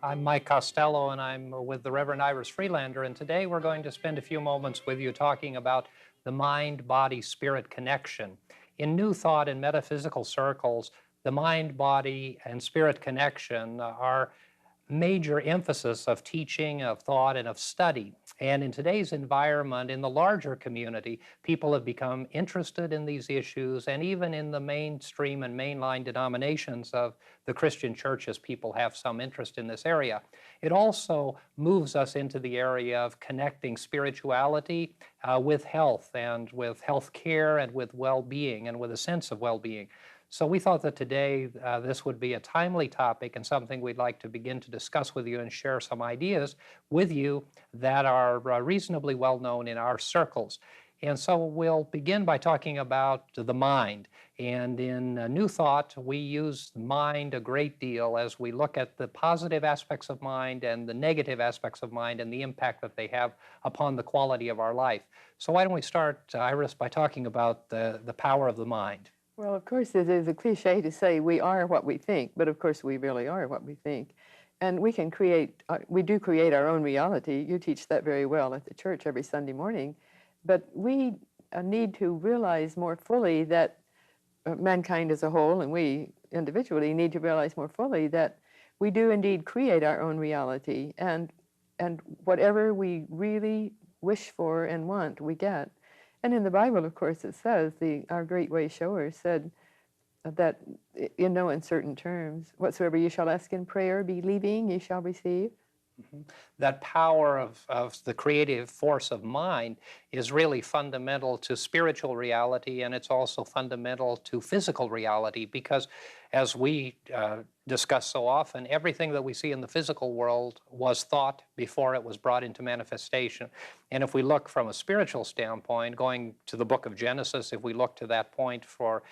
I'm Mike Costello, and I'm with the Reverend Iris Freelander. And today we're going to spend a few moments with you talking about the mind-body-spirit connection. In New Thought and metaphysical circles, the mind-body and spirit connection are major emphasis of teaching, of thought, and of study. And in today's environment, in the larger community, people have become interested in these issues, and even in the mainstream and mainline denominations of the Christian churches, people have some interest in this area. It also moves us into the area of connecting spirituality with health, and with health care, and with well-being, and with a sense of well-being. So we thought that today this would be a timely topic and something we'd like to begin to discuss with you and share some ideas with you that are reasonably well known in our circles. And so we'll begin by talking about the mind. And in New Thought, we use mind a great deal as we look at the positive aspects of mind and the negative aspects of mind and the impact that they have upon the quality of our life. So why don't we start, Iris, by talking about the power of the mind? Well, of course, it is a cliche to say we are what we think, but of course we really are what we think. And we can create, we do create our own reality. You teach that very well at the church every Sunday morning. But we need to realize more fully that mankind as a whole, and we individually need to realize more fully that we do indeed create our own reality. And whatever we really wish for and want, we get. And in the Bible, of course, it says, our great way shower said that, in no uncertain terms, whatsoever you shall ask in prayer, believing, you shall receive. Mm-hmm. That power of the creative force of mind is really fundamental to spiritual reality, and it's also fundamental to physical reality, because as we discuss so often, everything that we see in the physical world was thought before it was brought into manifestation. And if we look from a spiritual standpoint, going to the book of Genesis, if we look to that point for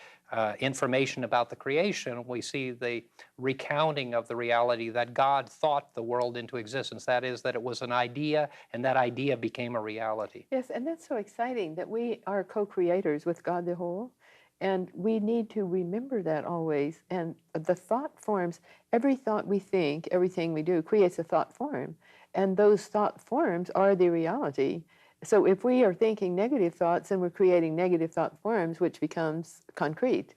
information about the creation, we see the recounting of the reality that God thought the world into existence. That is, that it was an idea, and that idea became a reality. Yes, and that's so exciting that we are co-creators with God the whole, and we need to remember that always. And the thought forms, every thought we think, everything we do creates a thought form, and those thought forms are the reality. So if we are thinking negative thoughts, then we're creating negative thought forms, which becomes concrete,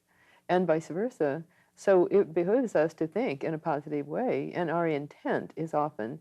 and vice versa. So it behooves us to think in a positive way, and our intent is often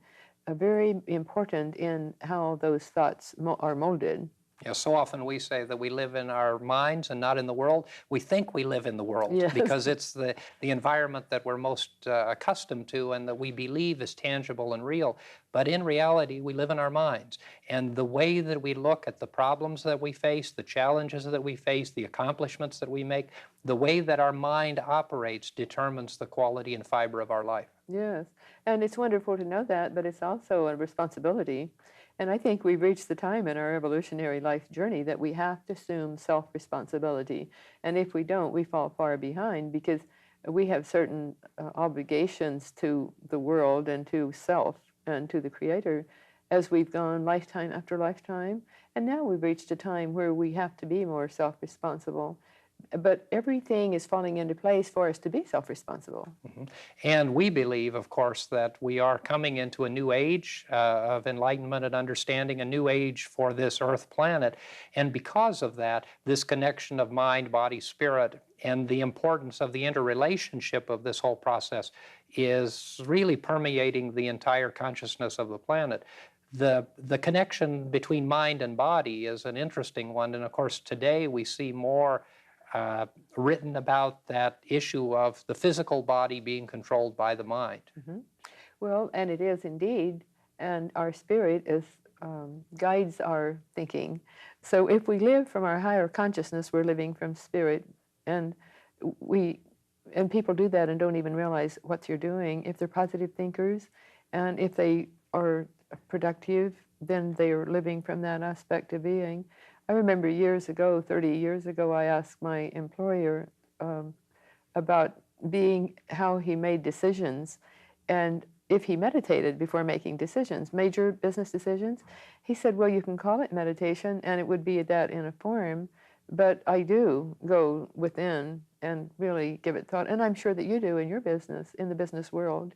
very important in how those thoughts are molded. Yeah, so often we say that we live in our minds and not in the world. We think we live in the world, yes, because it's the environment that we're most accustomed to and that we believe is tangible and real. But in reality, we live in our minds. And the way that we look at the problems that we face, the challenges that we face, the accomplishments that we make, the way that our mind operates determines the quality and fiber of our life. Yes, and it's wonderful to know that, but it's also a responsibility. And I think we've reached the time in our evolutionary life journey that we have to assume self-responsibility. And if we don't, we fall far behind, because we have certain obligations to the world and to self and to the Creator as we've gone lifetime after lifetime. And now we've reached a time where we have to be more self-responsible. But everything is falling into place for us to be self-responsible. Mm-hmm. And we believe, of course, that we are coming into a new age of enlightenment and understanding, a new age for this Earth planet. And because of that, this connection of mind, body, spirit, and the importance of the interrelationship of this whole process is really permeating the entire consciousness of the planet. The connection between mind and body is an interesting one. And of course, today we see more written about that issue of the physical body being controlled by the mind. Mm-hmm. Well, and it is indeed, and our spirit is guides our thinking. So if we live from our higher consciousness, we're living from spirit, and people do that and don't even realize what you're doing. If they're positive thinkers, and if they are productive, then they are living from that aspect of being. I remember years ago, 30 years ago, I asked my employer about how he made decisions, and if he meditated before making decisions, major business decisions. He said, well, you can call it meditation, and it would be that in a form, but I do go within and really give it thought, and I'm sure that you do in your business, in the business world.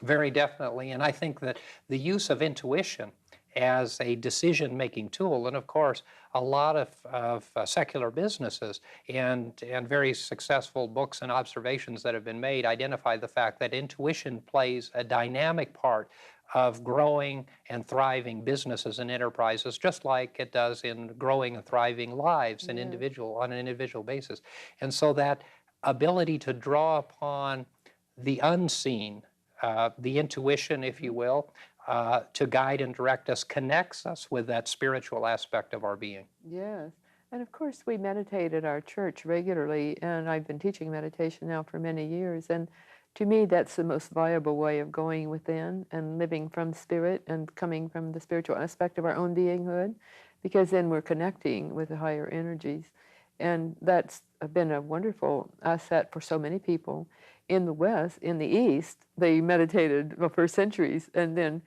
Very definitely. And I think that the use of intuition as a decision-making tool, and of course, a lot of secular businesses and very successful books and observations that have been made identify the fact that intuition plays a dynamic part of growing and thriving businesses and enterprises, just like it does in growing and thriving lives and Yes. on an individual basis. And so that ability to draw upon the unseen, the intuition, if you Mhm. will, to guide and direct us, connects us with that spiritual aspect of our being. Yes. And of course, we meditate at our church regularly, and I've been teaching meditation now for many years. And to me, that's the most viable way of going within and living from spirit and coming from the spiritual aspect of our own beinghood, because then we're connecting with the higher energies. And that's been a wonderful asset for so many people. In the West, in the East, they meditated well, for centuries, and then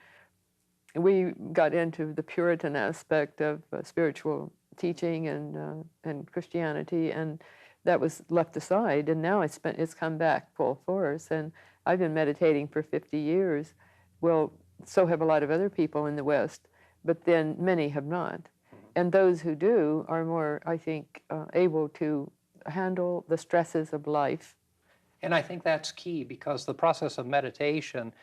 we got into the Puritan aspect of spiritual teaching and Christianity, and that was left aside. And now it's come back full force. And I've been meditating for 50 years. Well, so have a lot of other people in the West, but then many have not. And those who do are more, I think, able to handle the stresses of life. And I think that's key because the process of meditation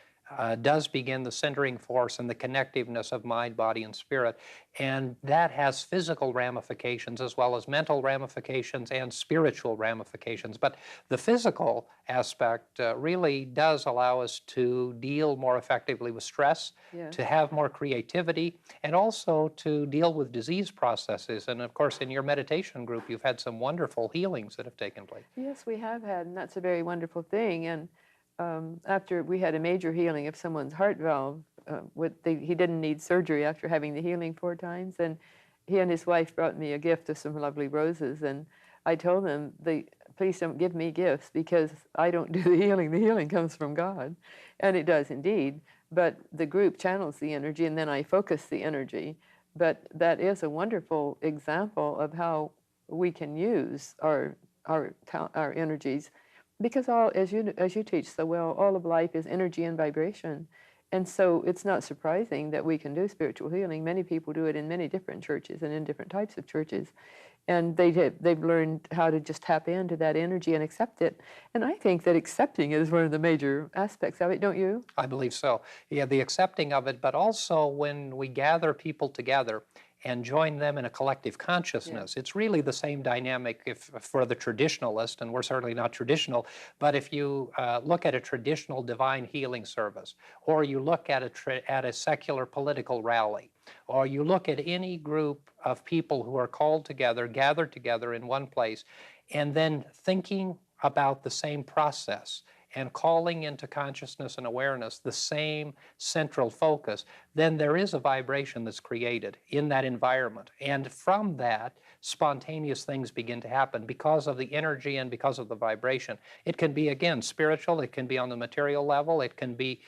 does begin the centering force and the connectiveness of mind, body, and spirit. And that has physical ramifications as well as mental ramifications and spiritual ramifications. But the physical aspect really does allow us to deal more effectively with stress, Yeah. to have more creativity, and also to deal with disease processes. And of course, in your meditation group, you've had some wonderful healings that have taken place. Yes, we have had, and that's a very wonderful thing. And after we had a major healing of someone's heart valve, he didn't need surgery after having the healing 4 times. And he and his wife brought me a gift of some lovely roses. And I told them, please don't give me gifts because I don't do the healing. The healing comes from God. And it does indeed. But the group channels the energy, and then I focus the energy. But that is a wonderful example of how we can use our energies, because all, as you teach so well, all of life is energy and vibration. And so it's not surprising that we can do spiritual healing. Many people do it in many different churches and in different types of churches, and they've learned how to just tap into that energy and accept it. And I think that accepting it is one of the major aspects of it, don't you? I believe so. Yeah, the accepting of it, but also when we gather people together and join them in a collective Yes. consciousness, it's really the same dynamic if, for the traditionalist, and we're certainly not traditional, but if you look at a traditional divine healing service, or you look at at a secular political rally, or you look at any group of people who are called together, gathered together in one place, and then thinking about the same process and calling into consciousness and awareness the same central focus, then there is a vibration that's created in that environment. And from that, spontaneous things begin to happen because of the energy and because of the vibration. It can be, again, spiritual, it can be on the material level, it can be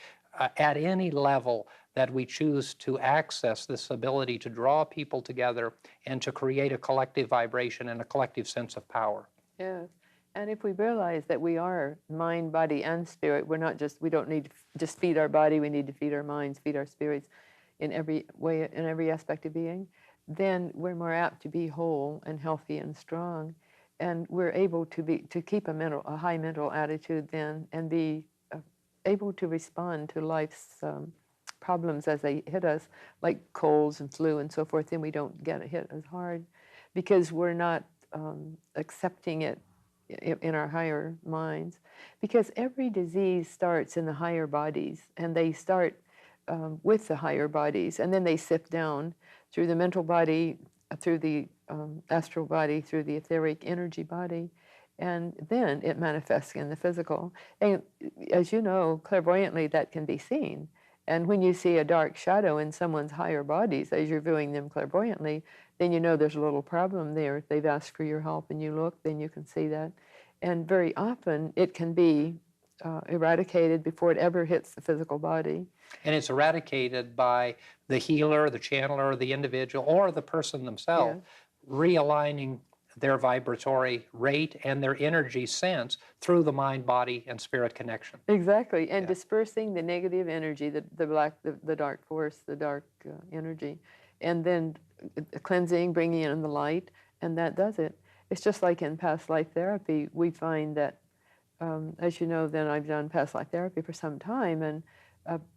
at any level that we choose to access this ability to draw people together and to create a collective vibration and a collective sense of power. Yes. And if we realize that we are mind, body, and spirit, we don't need to just feed our body, we need to feed our minds, feed our spirits in every way, in every aspect of being, then we're more apt to be whole and healthy and strong. And we're able to keep a high mental attitude then and be able to respond to life's problems as they hit us, like colds and flu and so forth, then we don't get hit as hard because we're not accepting it in our higher minds, because every disease starts in the higher bodies, and they start with the higher bodies, and then they sift down through the mental body, through the astral body, through the etheric energy body, and then it manifests in the physical. And as you know, clairvoyantly, that can be seen. And when you see a dark shadow in someone's higher bodies, as you're viewing them clairvoyantly, then you know there's a little problem there. If they've asked for your help and you look, then you can see that. And very often it can be eradicated before it ever hits the physical body. And it's eradicated by the healer, the channeler, the individual, or the person Yeah. themselves realigning their vibratory rate and their energy sense through the mind, body, and spirit connection. Exactly, and Yeah. dispersing the negative energy, the black, the dark force, the dark energy, and then cleansing, bringing in the light, and that does it. It's just like in past life therapy, we find that, as you know, then I've done past life therapy for some time, and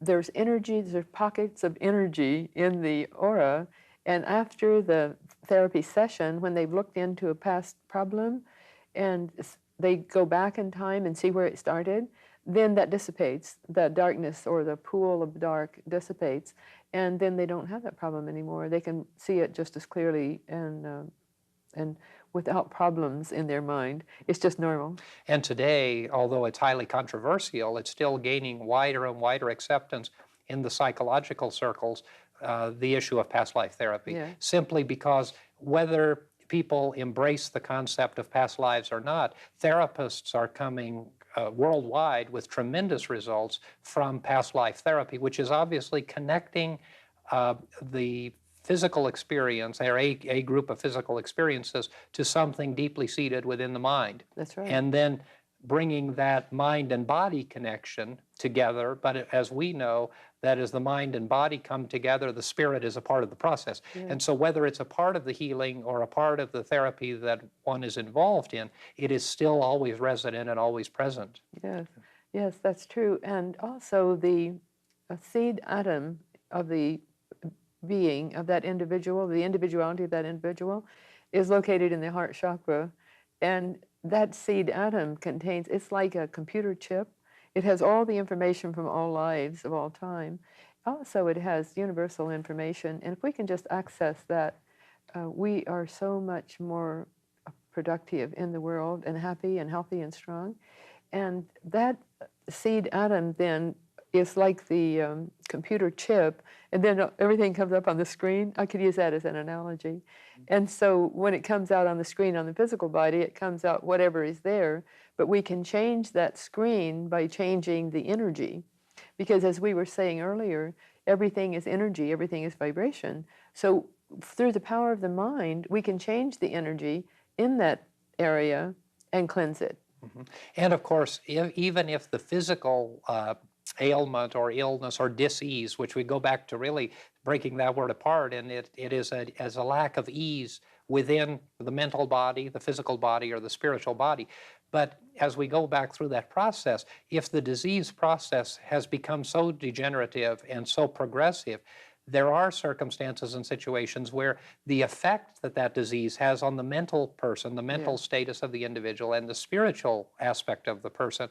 there's energy, there's pockets of energy in the aura, and after the therapy session, when they've looked into a past problem, and they go back in time and see where it started, then that dissipates. The darkness or the pool of dark dissipates, and then they don't have that problem anymore. They can see it just as clearly and without problems in their mind. It's just normal. And today, although it's highly controversial, it's still gaining wider and wider acceptance in the psychological circles, the issue of past life therapy, Yeah. simply because whether people embrace the concept of past lives or not, therapists are coming worldwide with tremendous results from past life therapy, which is obviously connecting the physical experience, or a group of physical experiences, to something deeply seated within the mind. That's right. And then bringing that mind and body connection together. But as we know, that as the mind and body come together, the spirit is a part of the process. Yeah. And so whether it's a part of the healing or a part of the therapy that one is involved in, it is still always resident and always present. Yes, yes, that's true. And also the seed atom of the being of that individual, the individuality of that individual, is located in the heart chakra. And that seed atom contains, it's like a computer chip. It has all the information from all lives of all time. Also, it has universal information. And if we can just access that, we are so much more productive in the world and happy and healthy and strong. And that seed atom then is like the computer chip, and then everything comes up on the screen. I could use that as an analogy. And so when it comes out on the screen on the physical body, it comes out whatever is there, but we can change that screen by changing the energy. Because as we were saying earlier, everything is energy, everything is vibration. So through the power of the mind, we can change the energy in that area and cleanse it. Mm-hmm. And of course, even if the physical ailment or illness or dis-ease, which we go back to really breaking that word apart, and it is as a lack of ease within the mental body, the physical body, or the spiritual body. But as we go back through that process, if the disease process has become so degenerative and so progressive, there are circumstances and situations where the effect that that disease has on the mental person, the mental status of the individual, and the spiritual aspect of the person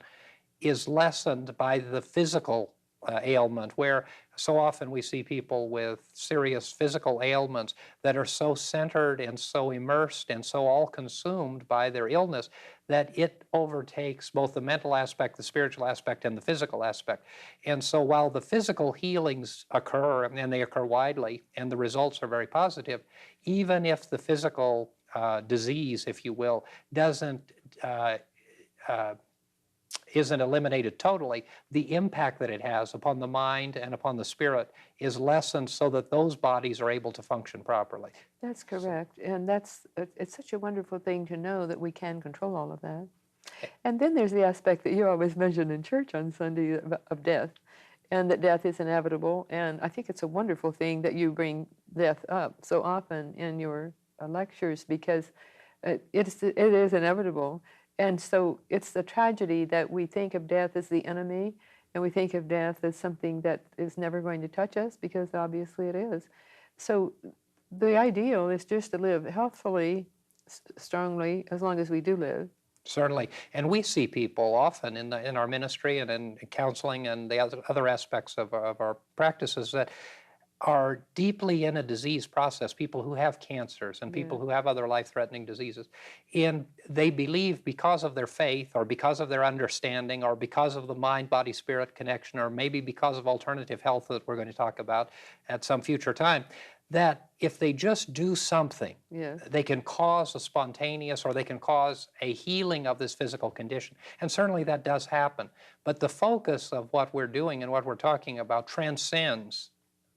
is lessened by the physical ailment, where so often we see people with serious physical ailments that are so centered and so immersed and so all consumed by their illness that it overtakes both the mental aspect, the spiritual aspect, and the physical aspect. And so while the physical healings occur, and they occur widely, and the results are very positive, even if the physical disease, if you will, isn't eliminated totally, the impact that it has upon the mind and upon the spirit is lessened so that those bodies are able to function properly. That's correct. And it's such a wonderful thing to know that we can control all of that. And then there's the aspect that you always mention in church on Sunday of death, and that death is inevitable. And I think it's a wonderful thing that you bring death up so often in your lectures, because it is inevitable. And so it's the tragedy that we think of death as the enemy, and we think of death as something that is never going to touch us, because obviously it is. So the ideal is just to live healthfully, strongly, as long as we do live. Certainly. And we see people often in our ministry and in counseling and the other aspects of our practices that are deeply in a disease process, people who have cancers and people who have other life-threatening diseases. And they believe, because of their faith or because of their understanding or because of the mind-body-spirit connection, or maybe because of alternative health that we're going to talk about at some future time, that if they just do something, they can cause a spontaneous, or they can cause a healing of this physical condition. And certainly that does happen. But the focus of what we're doing and what we're talking about transcends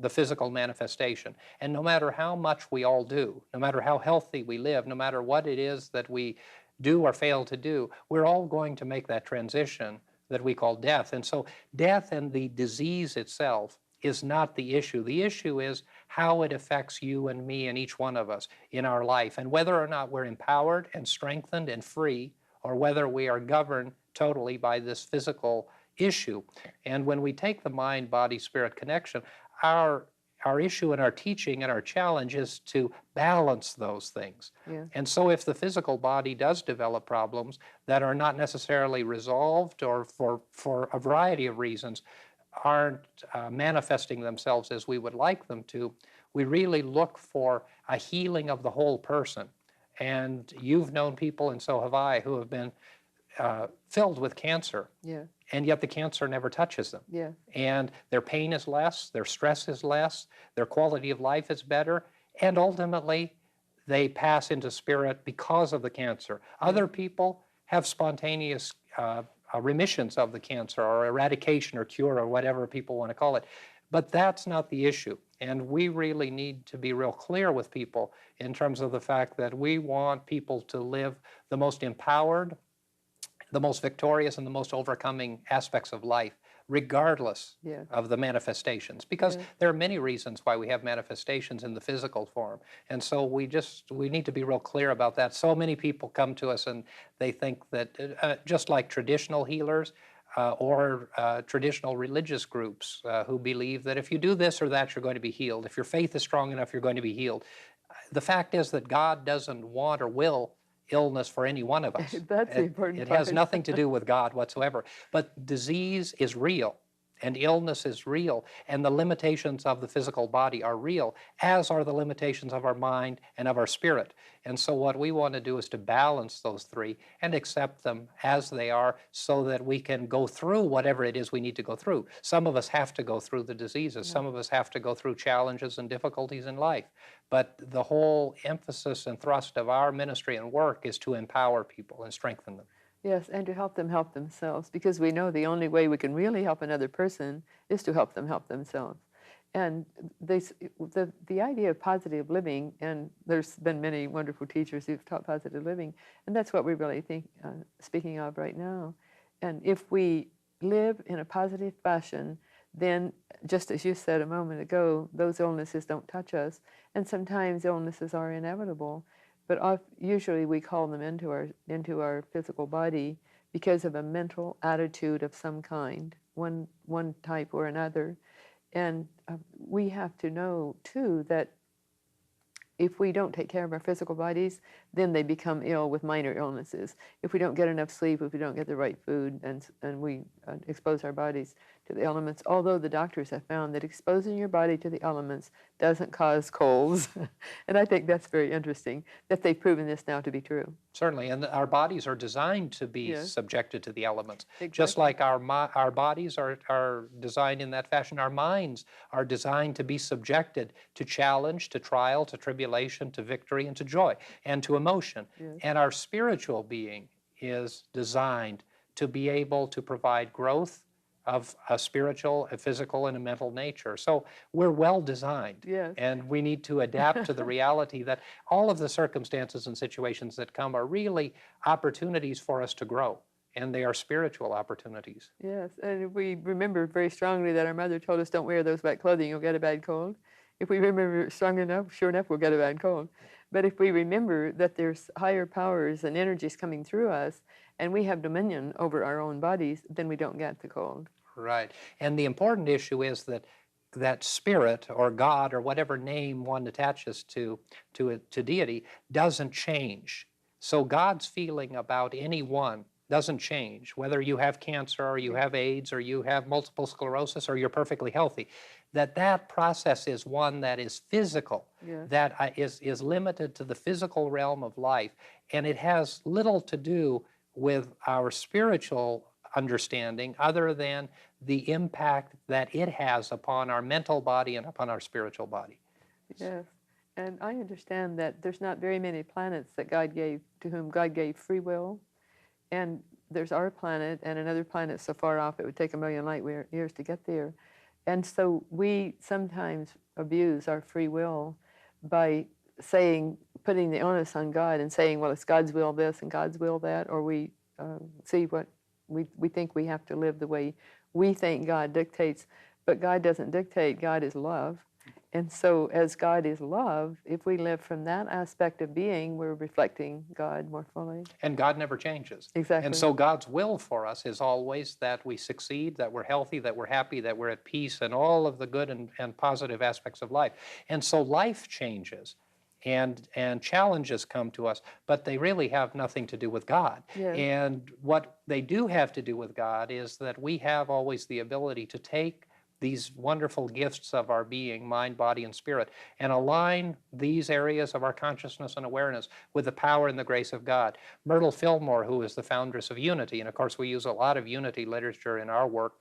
the physical manifestation. And no matter how much we all do, no matter how healthy we live, no matter what it is that we do or fail to do, we're all going to make that transition that we call death. And so death and the disease itself is not the issue. The issue is how it affects you and me and each one of us in our life, and whether or not we're empowered and strengthened and free, or whether we are governed totally by this physical issue. And when we take the mind-body-spirit connection, our issue and our teaching and our challenge is to balance those things. Yeah. And so if the physical body does develop problems that are not necessarily resolved, or for a variety of reasons aren't manifesting themselves as we would like them to, we really look for a healing of the whole person. And you've known people, and so have I, who have been filled with cancer. Yeah. And yet the cancer never touches them. Yeah. And their pain is less, their stress is less, their quality of life is better, and ultimately they pass into spirit because of the cancer. Other people have spontaneous remissions of the cancer, or eradication or cure, or whatever people want to call it. But that's not the issue. And we really need to be real clear with people in terms of the fact that we want people to live the most empowered, the most victorious, and the most overcoming aspects of life, regardless Yeah. of the manifestations. Because Yeah. there are many reasons why we have manifestations in the physical form. And so we need to be real clear about that. So many people come to us and they think that just like traditional healers, or traditional religious groups who believe that if you do this or that, you're going to be healed. If your faith is strong enough, you're going to be healed. The fact is that God doesn't want or will illness for any one of us. That's the important It part. has nothing to do with God whatsoever. But disease is real, and illness is real, and the limitations of the physical body are real, as are the limitations of our mind and of our spirit. And so what we want to do is to balance those three and accept them as they are, so that we can go through whatever it is we need to go through. Some of us have to go through the diseases. Some of us have to go through challenges and difficulties in life. But the whole emphasis and thrust of our ministry and work is to empower people and strengthen them. Yes, and to help them help themselves, because we know the only way we can really help another person is to help them help themselves. And the idea of positive living, and there's been many wonderful teachers who've taught positive living, and that's what we really think, speaking of right now. And if we live in a positive fashion, then, just as you said a moment ago, those illnesses don't touch us, and sometimes illnesses are inevitable. But usually we call them into our physical body because of a mental attitude of some kind, one type or another. And we have to know, too, that if we don't take care of our physical bodies, then they become ill with minor illnesses. If we don't get enough sleep, if we don't get the right food, and we expose our bodies to the elements, although the doctors have found that exposing your body to the elements doesn't cause colds. And I think that's very interesting, that they've proven this now to be true. Certainly, and our bodies are designed to be Yes. subjected to the elements. Exactly. Just like our bodies are designed in that fashion, our minds are designed to be subjected to challenge, to trial, to tribulation, to victory, and to joy, and to emotion. Yes. And our spiritual being is designed to be able to provide growth of a spiritual, a physical, and a mental nature. So we're well designed. Yes. And we need to adapt to the reality that all of the circumstances and situations that come are really opportunities for us to grow. And they are spiritual opportunities. Yes, and if we remember very strongly that our mother told us, don't wear those wet clothing, you'll get a bad cold. If we remember strong enough, sure enough, we'll get a bad cold. But if we remember that there's higher powers and energies coming through us, and we have dominion over our own bodies, then we don't get the cold. Right. And the important issue is that spirit or God or whatever name one attaches to deity doesn't change. So God's feeling about anyone doesn't change, whether you have cancer or you have AIDS or you have multiple sclerosis or you're perfectly healthy. That process is one that is physical, Yes. that is limited to the physical realm of life, and it has little to do with our spiritual understanding other than the impact that it has upon our mental body and upon our spiritual body. Yes, and I understand that there's not very many planets that God gave, to whom God gave free will. And there's our planet and another planet so far off it would take 1 million light years to get there. And so we sometimes abuse our free will by saying, putting the onus on God and saying, well, it's God's will this and God's will that, or we see what we think we have to live the way we think God dictates. But God doesn't dictate, God is love. And so as God is love, if we live from that aspect of being, we're reflecting God more fully. And God never changes. Exactly. And so God's will for us is always that we succeed, that we're healthy, that we're happy, that we're at peace, and all of the good and positive aspects of life. And so life changes and challenges come to us, but they really have nothing to do with God. Yes. And what they do have to do with God is that we have always the ability to take these wonderful gifts of our being, mind, body, and spirit, and align these areas of our consciousness and awareness with the power and the grace of God. Myrtle Fillmore, who is the foundress of Unity, and of course we use a lot of Unity literature in our work,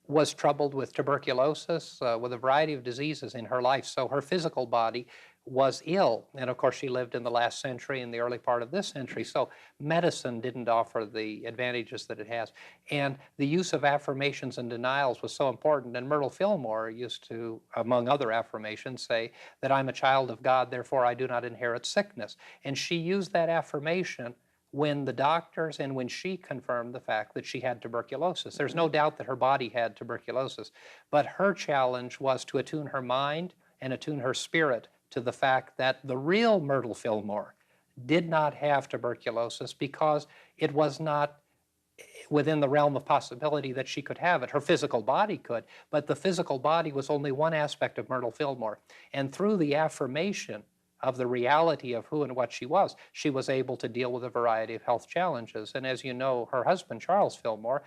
was troubled with tuberculosis, with a variety of diseases in her life. So her physical body was ill. And of course, she lived in the last century and the early part of this century. So medicine didn't offer the advantages that it has. And the use of affirmations and denials was so important. And Myrtle Fillmore used to, among other affirmations, say that I'm a child of God, therefore I do not inherit sickness. And she used that affirmation when the doctors and when she confirmed the fact that she had tuberculosis. There's no doubt that her body had tuberculosis, but her challenge was to attune her mind and attune her spirit to the fact that the real Myrtle Fillmore did not have tuberculosis because it was not within the realm of possibility that she could have it. Her physical body could, but the physical body was only one aspect of Myrtle Fillmore. And through the affirmation of the reality of who and what she was able to deal with a variety of health challenges. And as you know, her husband, Charles Fillmore,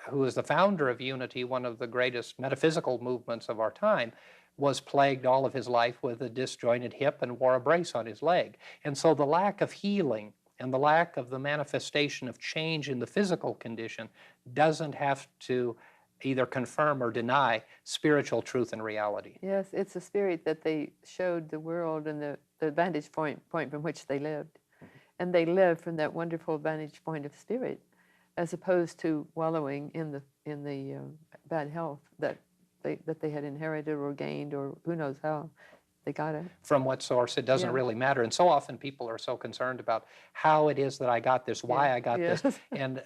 who is the founder of Unity, one of the greatest metaphysical movements of our time, was plagued all of his life with a disjointed hip and wore a brace on his leg. And so the lack of healing and the lack of the manifestation of change in the physical condition doesn't have to either confirm or deny spiritual truth and reality. Yes, it's a spirit that they showed the world and the vantage point from which they lived. And they lived from that wonderful vantage point of spirit, as opposed to wallowing in the bad health that they had inherited or gained, or who knows how they got it. From what source, it doesn't really matter. And so often people are so concerned about how it is that I got this, why I got this. And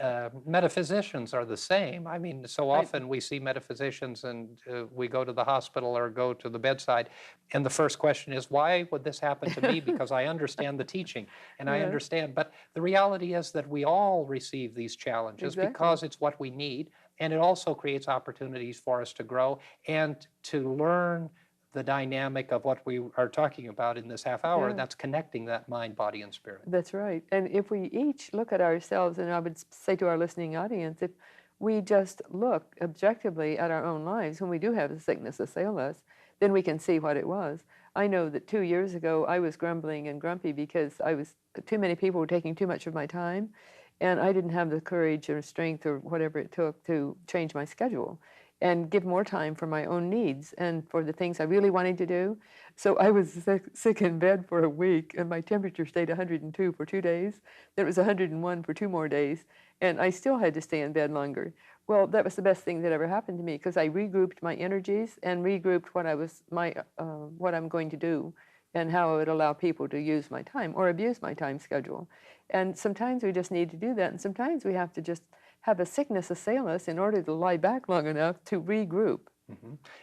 metaphysicians are the same. I mean, so often we see metaphysicians and we go to the hospital or go to the bedside, and the first question is, why would this happen to me? Because I understand the teaching, and I understand. But the reality is that we all receive these challenges because it's what we need, and it also creates opportunities for us to grow and to learn the dynamic of what we are talking about in this half hour, that's connecting that mind, body, and spirit. That's right. And if we each look at ourselves, and I would say to our listening audience, if we just look objectively at our own lives, when we do have a sickness assail us, then we can see what it was. I know that 2 years ago, I was grumbling and grumpy because too many people were taking too much of my time, and I didn't have the courage or strength or whatever it took to change my schedule and give more time for my own needs and for the things I really wanted to do. So I was sick in bed for a week, and my temperature stayed 102 for 2 days. Then it was 101 for 2 more days, and I still had to stay in bed longer. Well, that was the best thing that ever happened to me, because I regrouped my energies and regrouped what I'm going to do and how I would allow people to use my time or abuse my time schedule. And sometimes we just need to do that, and sometimes we have to just have a sickness assail us in order to lie back long enough to regroup.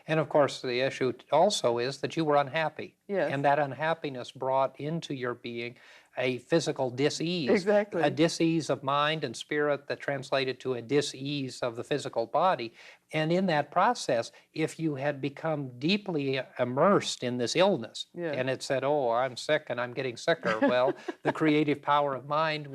And of course, the issue also is that you were unhappy. Yes. And that unhappiness brought into your being a physical dis-ease. Exactly. A dis-ease of mind and spirit that translated to a dis-ease of the physical body. And in that process, if you had become deeply immersed in this illness, and it said, oh, I'm sick and I'm getting sicker, well, the creative power of mind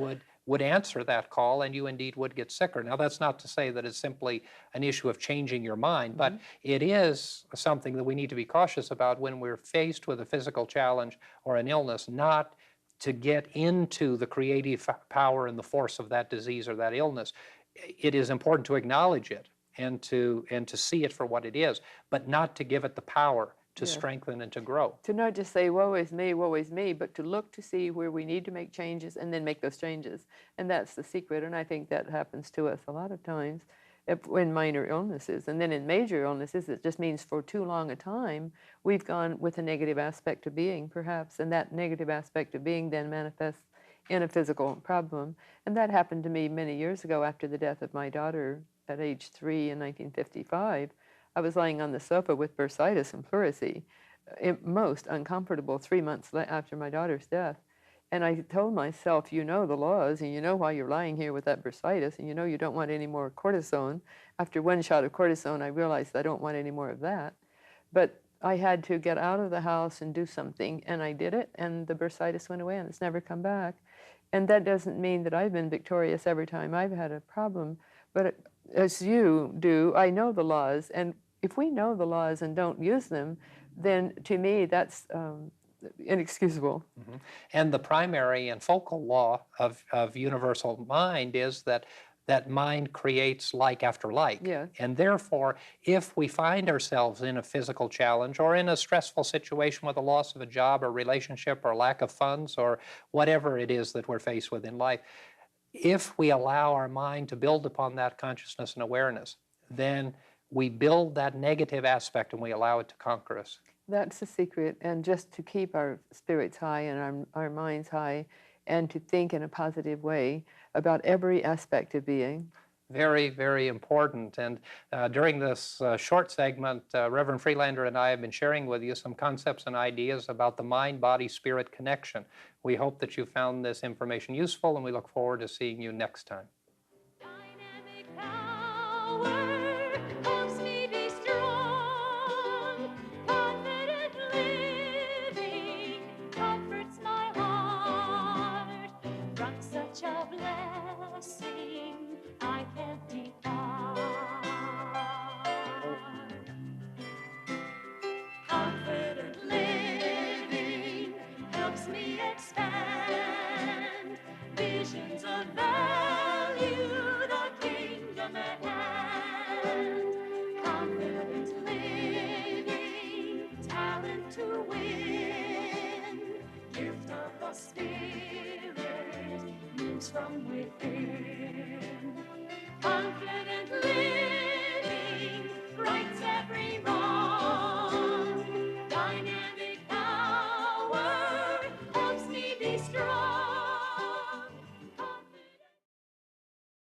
would answer that call, and you indeed would get sicker. Now, that's not to say that it's simply an issue of changing your mind, but it is something that we need to be cautious about when we're faced with a physical challenge or an illness, not to get into the creative power and the force of that disease or that illness. It is important to acknowledge it and to see it for what it is, but not to give it the power to strengthen and to grow. To not just say, woe is me, but to look to see where we need to make changes and then make those changes. And that's the secret, and I think that happens to us a lot of times. in minor illnesses. And then in major illnesses, it just means for too long a time, we've gone with a negative aspect of being, perhaps, and that negative aspect of being then manifests in a physical problem. And that happened to me many years ago after the death of my daughter at age 3 in 1955. I was lying on the sofa with bursitis and pleurisy, most uncomfortable 3 months after my daughter's death. And I told myself, you know the laws, and you know why you're lying here with that bursitis, and you know you don't want any more cortisone. After one shot of cortisone, I realized I don't want any more of that. But I had to get out of the house and do something, and I did it, and the bursitis went away, and it's never come back. And that doesn't mean that I've been victorious every time I've had a problem, but as you do, I know the laws, and if we know the laws and don't use them, then to me that's inexcusable. Mhm. And the primary and focal law of universal mind is that mind creates like after like. Yes. And therefore, if we find ourselves in a physical challenge or in a stressful situation with the loss of a job or relationship or lack of funds or whatever it is that we're faced with in life, if we allow our mind to build upon that consciousness and awareness, then we build that negative aspect and we allow it to conquer us. That's the secret, and just to keep our spirits high and our minds high, and to think in a positive way about every aspect of being. Very, very important. And during this short segment, Reverend Freelander and I have been sharing with you some concepts and ideas about the mind-body-spirit connection. We hope that you found this information useful, and we look forward to seeing you next time. Dynamic power helps me be strong. Confident living comforts my heart. From such a blessing I can't depart. Confident living helps me expand visions of value, the kingdom at hand. Confident living, talent to win, gift of the Spirit moves from within. Confident living.